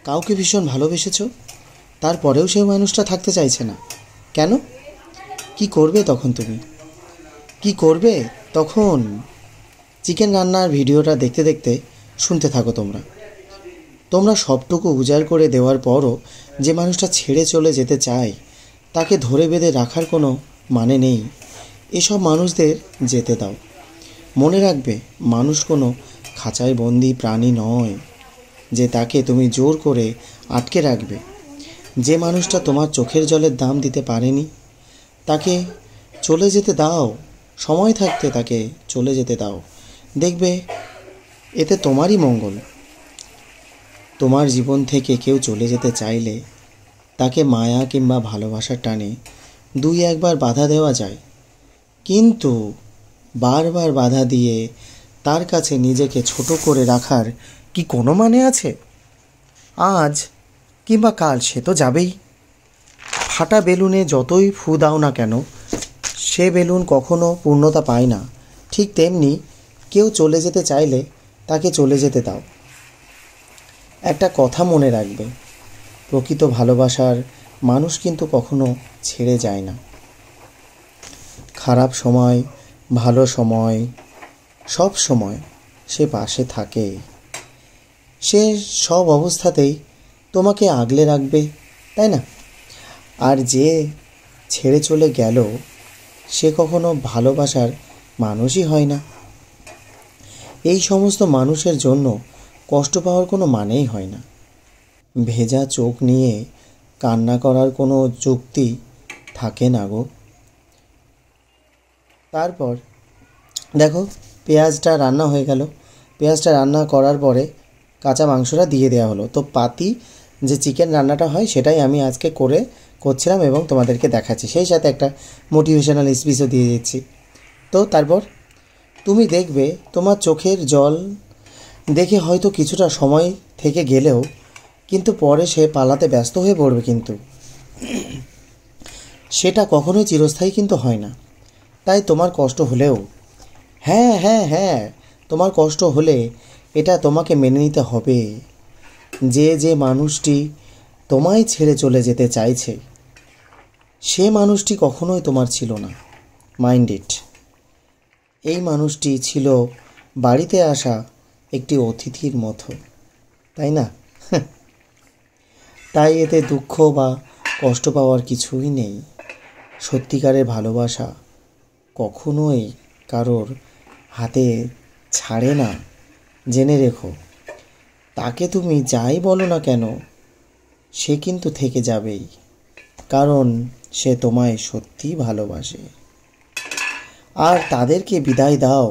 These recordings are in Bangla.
কাউকে ভীষণ ভালোবেসেছো, তারপরেও সেই মানুষটা থাকতে চাইছে না কেন? কি করবে তখন তুমি? কি করবে তখন? চিকেন রান্নার ভিডিওটা দেখতে দেখতে শুনতে থাকো। তোমরা সবটুকু উজাড় করে দেওয়ার পরও যে মানুষটা ছেড়ে চলে যেতে চায় তাকে ধরে বেঁধে রাখার কোনো মানে নেই। এসব মানুষদের যেতে দাও। মনে রাখবে, মানুষ কোনো খাঁচায় বন্দি প্রাণী নয় যে তাকে তুমি জোর করে আটকে রাখবে। যে মানুষটা তোমার চোখের জলের দাম দিতে পারেনি তাকে চলে যেতে দাও। সময় থাকতে তাকে চলে যেতে দাও। দেখবে এতে তোমারই মঙ্গল। তোমার জীবন থেকে কেউ চলে যেতে চাইলে তাকে মায়া কিংবা ভালোবাসার টানে দুই একবার বাধা দেওয়া যায়, কিন্তু বারবার বাধা দিয়ে তার কাছে নিজেকে ছোট করে রাখার কি কোনো মানে আছে? আজ কিংবা কাল সে তো যাবেই। ফাটা বেলুনে যতই ফু দাও না কেন, সে বেলুন কখনো পূর্ণতা পায় না। ঠিক তেমনি কেউ চলে যেতে চাইলে তাকে চলে যেতে দাও। একটা কথা মনে রাখবে, প্রকৃত ভালোবাসার মানুষ কিন্তু কখনো ছেড়ে যায় না। খারাপ সময়, ভালো সময়, সব সময় সে পাশে থাকে। সে সব অবস্থাতেই তোমাকে আগলে রাখবে, তাই না? আর যে ছেড়ে চলে গেল সে কখনো ভালোবাসার মানুষই হয় না। এই সমস্ত মানুষের জন্য কষ্ট পাওয়ার কোনো মানেই হয় না। ভেজা চোখ নিয়ে কান্না করার কোনো যুক্তি থাকে না গো। তারপর দেখো, পেঁয়াজটা রান্না হয়ে গেল। পেঁয়াজটা রান্না করার পরে কাঁচা মাংসটা দিয়ে দেওয়া হলো। তো পাতি যে চিকেন রান্নাটা হয় সেটাই আমি আজকে করছিলাম এবং তোমাদেরকে দেখাচ্ছি। সেই সাথে একটা মোটিভেশনাল স্পিচও দিয়ে দিচ্ছি। তো তারপর তুমি দেখবে তোমার চোখের জল দেখে হয়তো কিছুটা সময় থেকে গেলেও কিন্তু পরে সে পালাতে ব্যস্ত হয়ে পড়বে, কিন্তু সেটা কখনোই চিরস্থায়ী কিন্তু হয় না। তাই তোমার কষ্ট হলেও, হ্যাঁ হ্যাঁ হ্যাঁ তোমার কষ্ট হলে এটা তোমাকে মেনে নিতে হবে যে মানুষটি তোমায় ছেড়ে চলে যেতে চাইছে সে মানুষটি কখনোই তোমার ছিল না। Mind it. এই মানুষটি ছিল বাড়িতে আসা একটি অতিথির মতো, তাই না? তাই এতে দুঃখ বা কষ্ট পাওয়ার কিছুই নেই। সত্যিকারের ভালোবাসা কখনোই কারোর হাতে ছাড়ে না, জেনে রেখো। তাকে তুমি যাই বলো না কেন সে কিন্তু থেকে যাবেই, কারণ সে তোমায় সত্যিই ভালোবাসে। আর তাদেরকে বিদায় দাও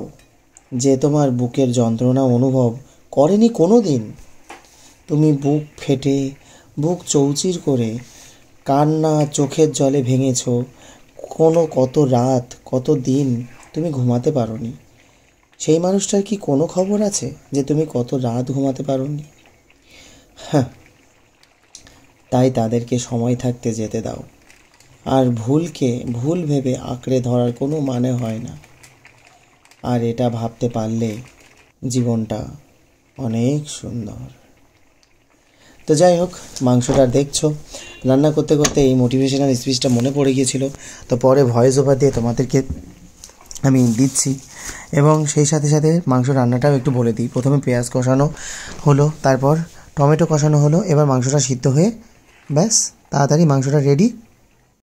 যে তোমার বুকের যন্ত্রণা অনুভব করেনি কোনো দিন। তুমি বুক ফেটে, বুক চৌচির করে কান্না চোখের জলে ভেঙেছ। কত রাত, কত দিন তুমি ঘুমাতে পারোনি। সেই মানুষটার কি কোনো খবর আছে যে তুমি কত রাত ঘুমাতে পারোনি? হ্যাঁ, তাই তাদেরকে সময় থাকতে যেতে দাও। আর ভুলকে ভুল ভেবে আঁকড়ে ধরার কোনো মানে হয় না। আর এটা ভাবতে পারলে জীবনটা অনেক সুন্দর। তো যাই হোক, মাংসটা দেখছো, রান্না করতে করতে এই মোটিভেশনাল স্পিচটা মনে পড়ে গিয়েছিল। তো পরে ভয়েস ওভার দিয়ে তোমাদেরকে আমি দিচ্ছি এবং সেই সাথে সাথে মাংস রান্নাটাও একটু বলে দিই। প্রথমে পেঁয়াজ কষানো হলো, তারপর টমেটো কষানো হলো, এবার মাংসটা সিদ্ধ হয়ে ব্যাস তাড়াতাড়ি মাংসটা রেডি।